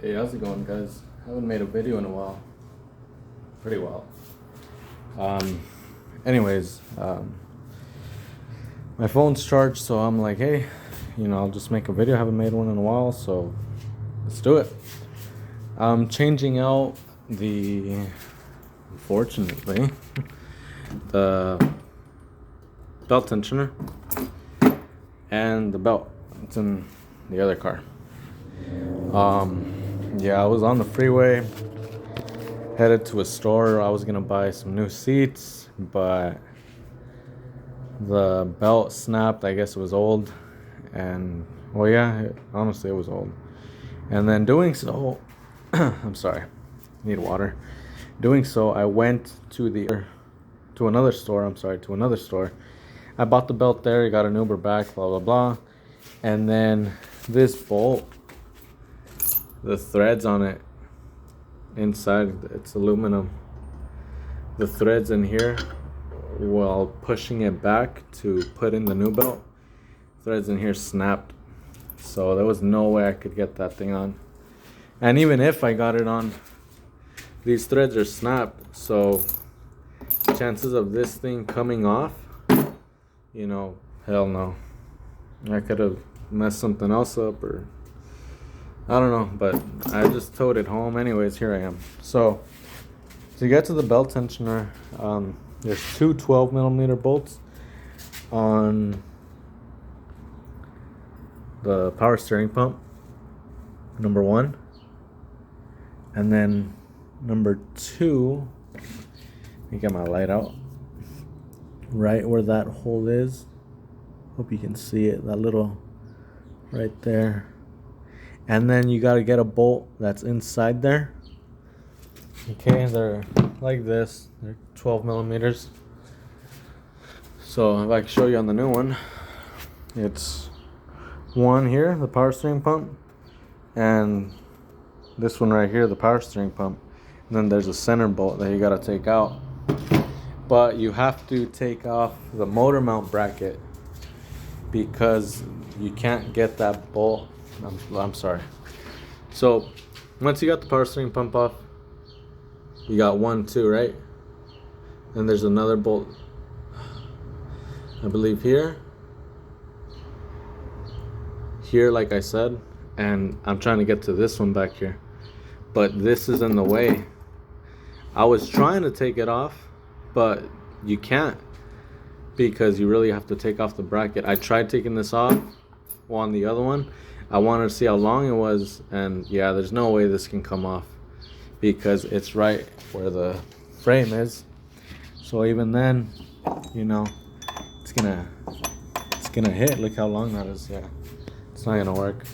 Hey, how's it going, guys? Haven't made a video in a while. Pretty well. Um, anyways, my phone's charged, so I'm like, hey, I'll just make a video. Haven't made one in a while, so let's do it. I'm changing out unfortunately, the belt tensioner and the belt. It's in the other car. Yeah, I was on the freeway, headed to a store. I was gonna buy some new seats, but the belt snapped. I guess it was old, and well, yeah, honestly, it was old. And then doing so, I'm sorry, need water. Doing so, I went to another store. To another store. I bought the belt there. Got an Uber back. Blah blah blah. And then this bolt, the threads on it inside, it's aluminum. The threads in here, while pushing it back to put in the new belt, threads in here snapped. So there was no way I could get that thing on. And even if I got it on, these threads are snapped. So chances of this thing coming off, hell no. I could have messed something else up, or I don't know, but I just towed it home. Anyways, here I am. So to get to the belt tensioner, there's two 12 millimeter bolts on the power steering pump, number one. And then number two, let me get my light out. Right where that hole is. Hope you can see it, that little right there. And then you got to get a bolt that's inside there. Okay, they're like this. They're 12 millimeters. So if I can show you on the new one, it's one here, the power steering pump, and this one right here, the power steering pump. And then there's a center bolt that you got to take out. But you have to take off the motor mount bracket because you can't get that bolt. I'm sorry. So once you got the power steering pump off, you got 1, 2, right? And there's another bolt, I believe here, like I said, and I'm trying to get to this one back here, but this is in the way. I was trying to take it off, but you can't, because you really have to take off the bracket. I tried taking this off on the other one. I wanted to see how long it was, and yeah, there's no way this can come off because it's right where the frame is. So even then, it's gonna hit. Look how long that is. Yeah, it's not gonna work.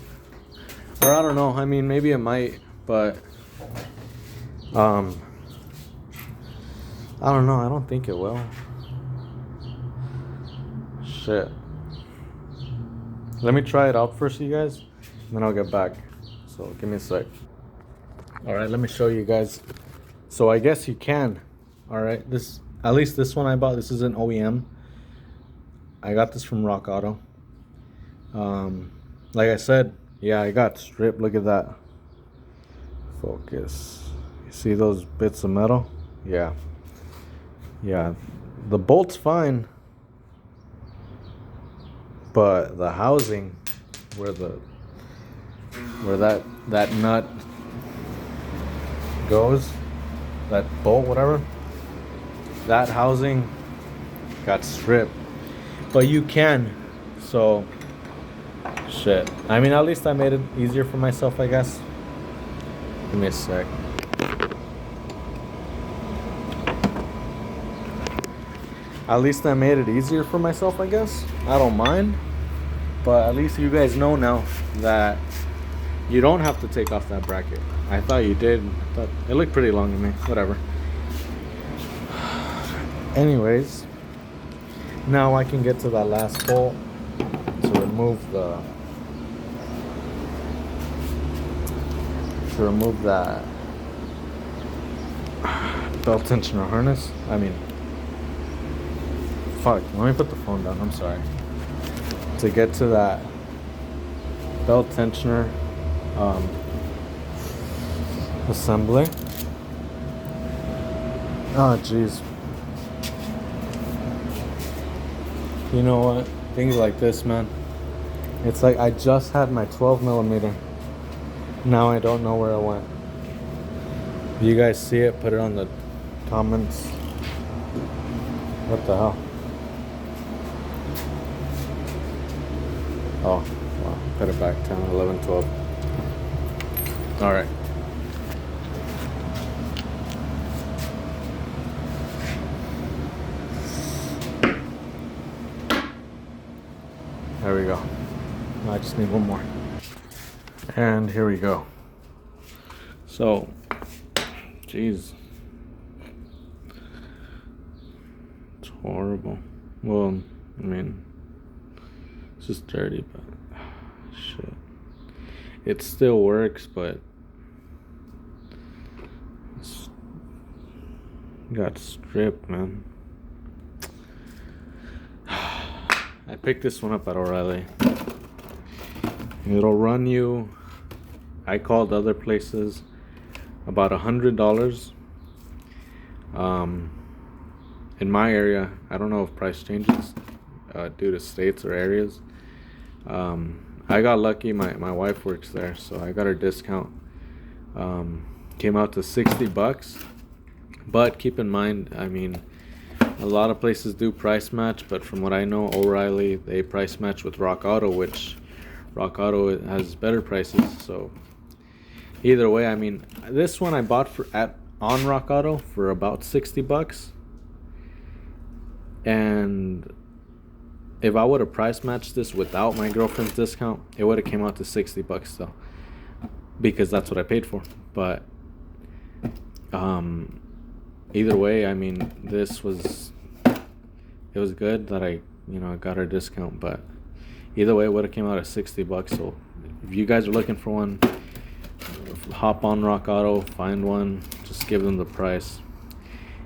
Or I don't know. I mean, maybe it might, but I don't know. I don't think it will. Shit. Let me try it out first, you guys, and then I'll get back. So give me a sec. All right, let me show you guys. So I guess you can. All right, at least this one I bought. This is an OEM. I got this from Rock Auto. Like I said, yeah, I got stripped. Look at that. Focus. You see those bits of metal? Yeah. Yeah. The bolt's fine, but the housing where that nut goes, that bolt, whatever, that housing got stripped. But you can. So shit. I mean, at least I made it easier for myself, I guess. Give me a sec. At least I made it easier for myself, I guess. I don't mind. But at least you guys know now that you don't have to take off that bracket. I thought you did. I thought it looked pretty long to me. Whatever. Anyways, now I can get to that last bolt to remove that belt tensioner harness. I mean, fuck, let me put the phone down. I'm sorry. To get to that belt tensioner assembly. Oh jeez. You know what? Things like this, man. It's like I just had my 12 millimeter. Now I don't know where it went. If you guys see it, put it on the comments. What the hell? Oh, wow. Put it back 10, 11, 12. All right. There we go. I just need one more. And here we go. So, jeez. It's horrible. Well, I mean, it's just dirty, but shit. It still works, but it's got stripped, man. I picked this one up at O'Reilly. It'll run you, I called other places, about $100. In my area, I don't know if price changes due to states or areas. I got lucky, my wife works there, so I got her discount. Came out to $60. But keep in mind, I mean, a lot of places do price match, but from what I know, O'Reilly, they price match with Rock Auto, which Rock Auto has better prices. So either way, I mean, this one I bought on Rock Auto for about $60. And if I would have price matched this without my girlfriend's discount, it would have came out to $60 though, because that's what I paid for. But either way, I mean, it was good that I got her discount, but either way, it would have came out at $60. So if you guys are looking for one, hop on Rock Auto, find one, just give them the price.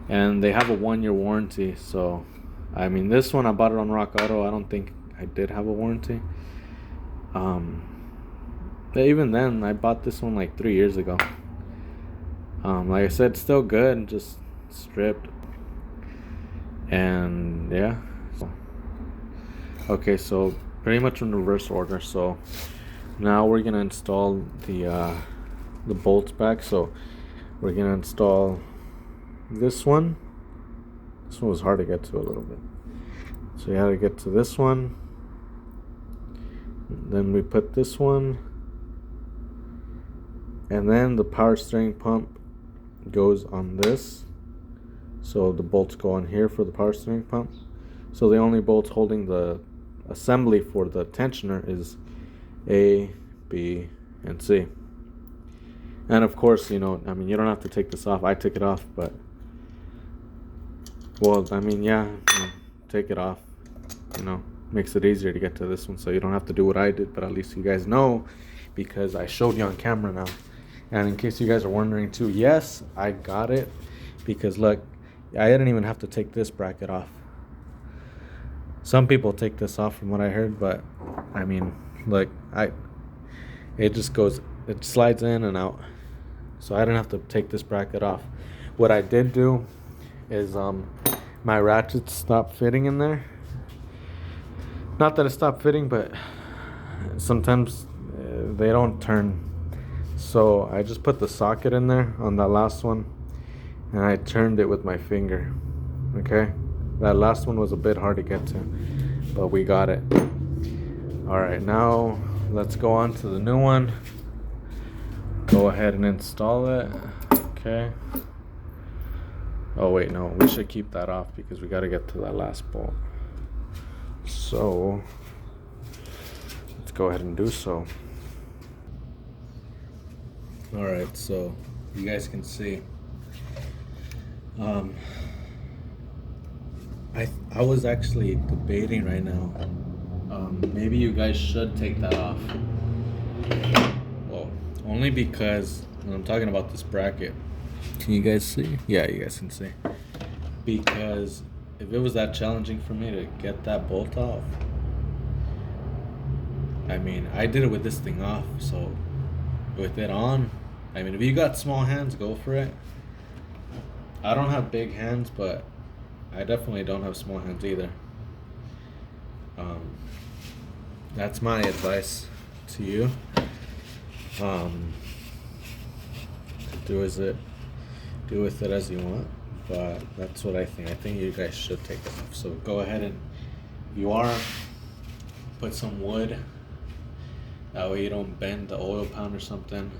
And they have a 1-year warranty. So I mean, this one I bought it on Rock Auto. I don't think I did have a warranty. But even then, I bought this one like 3 years ago. Like I said, still good, just stripped. And yeah. Okay, so pretty much in reverse order. So now we're gonna install the bolts back. So we're gonna install this one. This one was hard to get to a little bit. So you had to get to this one. Then we put this one. And then the power steering pump goes on this. So the bolts go on here for the power steering pump. So the only bolts holding the assembly for the tensioner is A, B, and C. And of course, I mean, you don't have to take this off. I took it off, but well, I mean, yeah, take it off. Makes it easier to get to this one, so you don't have to do what I did. But at least you guys know, because I showed you on camera now. And in case you guys are wondering too, yes, I got it, because look, I didn't even have to take this bracket off. Some people take this off from what I heard, but I mean, look, it just goes, it slides in and out. So I didn't have to take this bracket off. What I did do is my ratchets stopped fitting in there. Not that it stopped fitting, but sometimes they don't turn. So I just put the socket in there on that last one, and I turned it with my finger. Okay, that last one was a bit hard to get to, but we got it. All right, now let's go on to the new one. Go ahead and install it. Okay. Oh wait, no, we should keep that off because we got to get to that last bolt. So let's go ahead and do so. All right, so you guys can see, I was actually debating right now, maybe you guys should take that off. Well, only because when I'm talking about this bracket, can you guys see? Yeah, you guys can see. Because if it was that challenging for me to get that bolt off, I mean, I did it with this thing off, so with it on, I mean, if you got small hands, go for it. I don't have big hands, but I definitely don't have small hands either. Um, that's my advice to you. Do with it as you want, but that's what I think. I think you guys should take it off. So go ahead and if you are, put some wood. That way you don't bend the oil pan or something.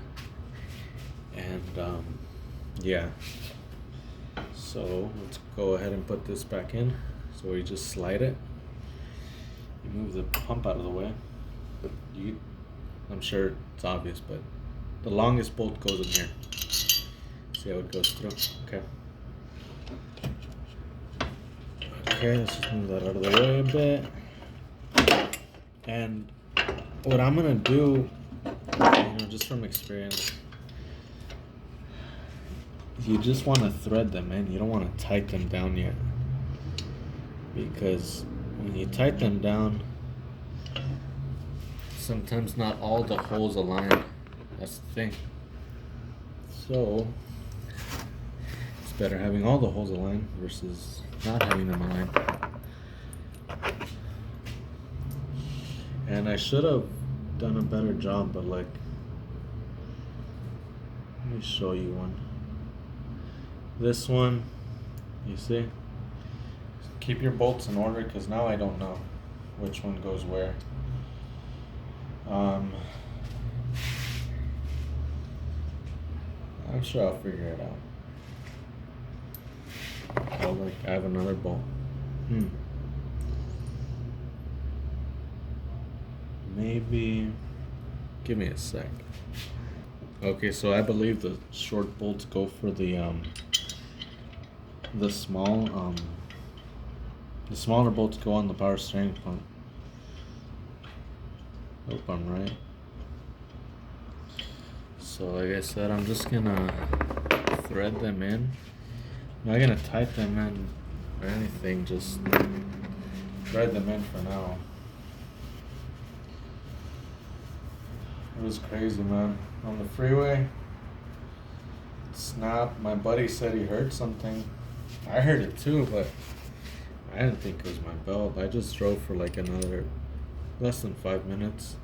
And yeah. So let's go ahead and put this back in. So we just slide it. You move the pump out of the way. I'm sure it's obvious, but the longest bolt goes in here. See how it goes through? Okay. Okay, let's just move that out of the way a bit. And what I'm gonna do, just from experience, you just want to thread them in. You don't want to tight them down yet, because when you tight them down, sometimes not all the holes align. That's the thing. So it's better having all the holes aligned versus not having them aligned. And I should have done a better job, but like, let me show you one. This one, you see? Keep your bolts in order, because now I don't know which one goes where. I'm sure I'll figure it out. Oh, like I have another bolt. Maybe. Give me a sec. Okay, so I believe the short bolts go for the smaller bolts go on the power steering pump. Hope I'm right. So like I said, I'm just gonna thread them in. I'm not gonna tight them in or anything, just thread them in for now. It was crazy, man. On the freeway, snap. My buddy said he heard something. I heard it too, but I didn't think it was my belt. I just drove for like another less than 5 minutes.